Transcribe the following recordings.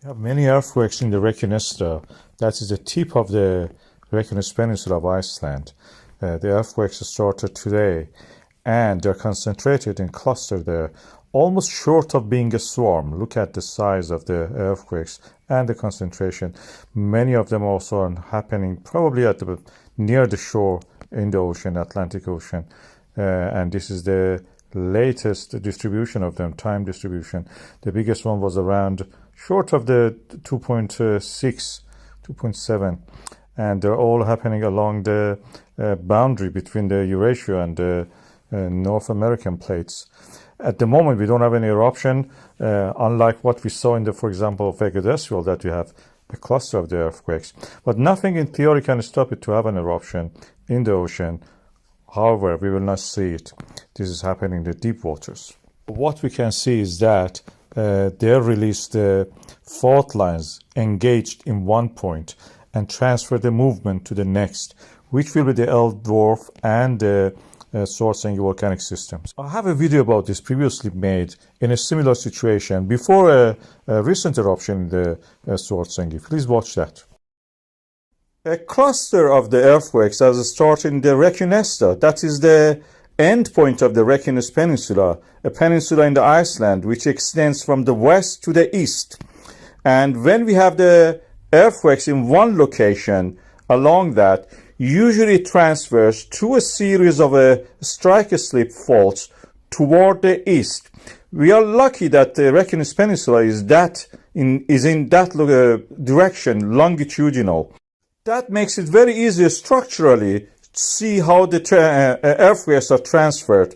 We have many earthquakes in the Reykjanestá. That is the tip of the Reykjanes Peninsula of Iceland. The earthquakes started today, and they're concentrated and clustered there, almost short of being a swarm. Look at the size of the earthquakes and the concentration. Many of them also are happening probably near the shore in the ocean, Atlantic Ocean. And this is the latest distribution of them, time distribution. The biggest one was around short of the 2.6, 2.7, and they're all happening along the boundary between the Eurasia and the North American plates. At the moment, we don't have any eruption, unlike what we saw in the, for example, Reykjanesá, that we have a cluster of the earthquakes. But nothing in theory can stop it to have an eruption in the ocean. However, we will not see it. This is happening in the deep waters. What we can see is that they release the fault lines engaged in one point and transfer the movement to the next, which will be the L dwarf and the Svartsengi volcanic systems. I have a video about this previously made in a similar situation before a recent eruption in the Svartsengi. Please watch that. A cluster of the earthquakes has started in the Reykjanestá. That is the end point of the Reykjanes Peninsula, a peninsula in the Iceland which extends from the west to the east. And when we have the earthquakes in one location along that, usually it transfers to a series of strike-slip faults toward the east. We are lucky that the Reykjanes Peninsula is in that direction, longitudinal. That makes it very easy structurally to see how the earthquakes are transferred.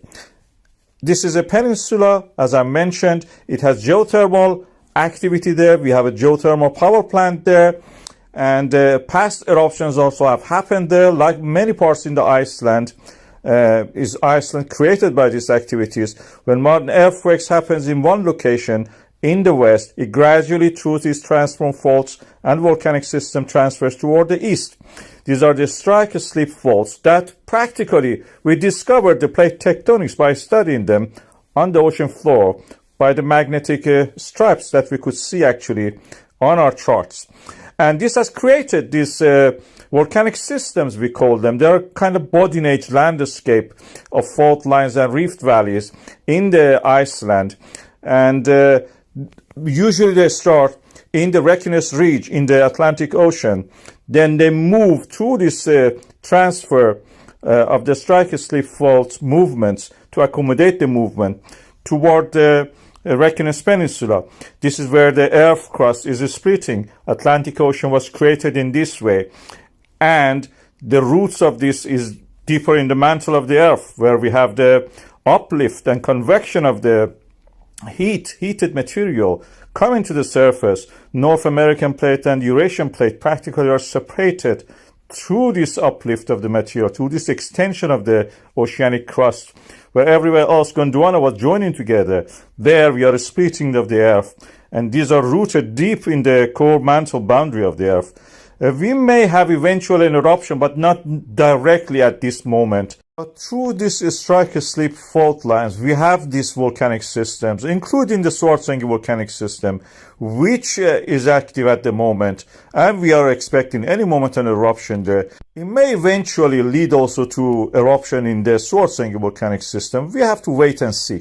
This is a peninsula, as I mentioned. It has geothermal activity there. We have a geothermal power plant there. And past eruptions also have happened there, like many parts in the Iceland. Is Iceland created by these activities? When modern earthquakes happens in one location in the west, it gradually, through these transform faults and volcanic system, transfers toward the east. These are the strike-slip faults that practically we discovered the plate tectonics by studying them on the ocean floor by the magnetic stripes that we could see actually on our charts. And this has created these volcanic systems, we call them. They are kind of body-nature landscape of fault lines and rift valleys in the Iceland. And usually they start in the Reykjanes Ridge in the Atlantic Ocean. Then they move through this transfer of the strike-slip fault movements to accommodate the movement toward the Reykjanes Peninsula. This is where the earth crust is splitting. Atlantic Ocean was created in this way. And the roots of this is deeper in the mantle of the earth, where we have the uplift and convection of the heated material coming to the surface. North American plate and Eurasian plate practically are separated through this uplift of the material, through this extension of the oceanic crust, where everywhere else Gondwana was joining together. There we are splitting of the earth, and these are rooted deep in the core mantle boundary of the earth. We may have eventually an eruption, but not directly at this moment. But through these strike-slip fault lines, we have these volcanic systems, including the Svartsengi volcanic system, which is active at the moment, and we are expecting any moment an eruption there. It may eventually lead also to eruption in the Svartsengi volcanic system. We have to wait and see.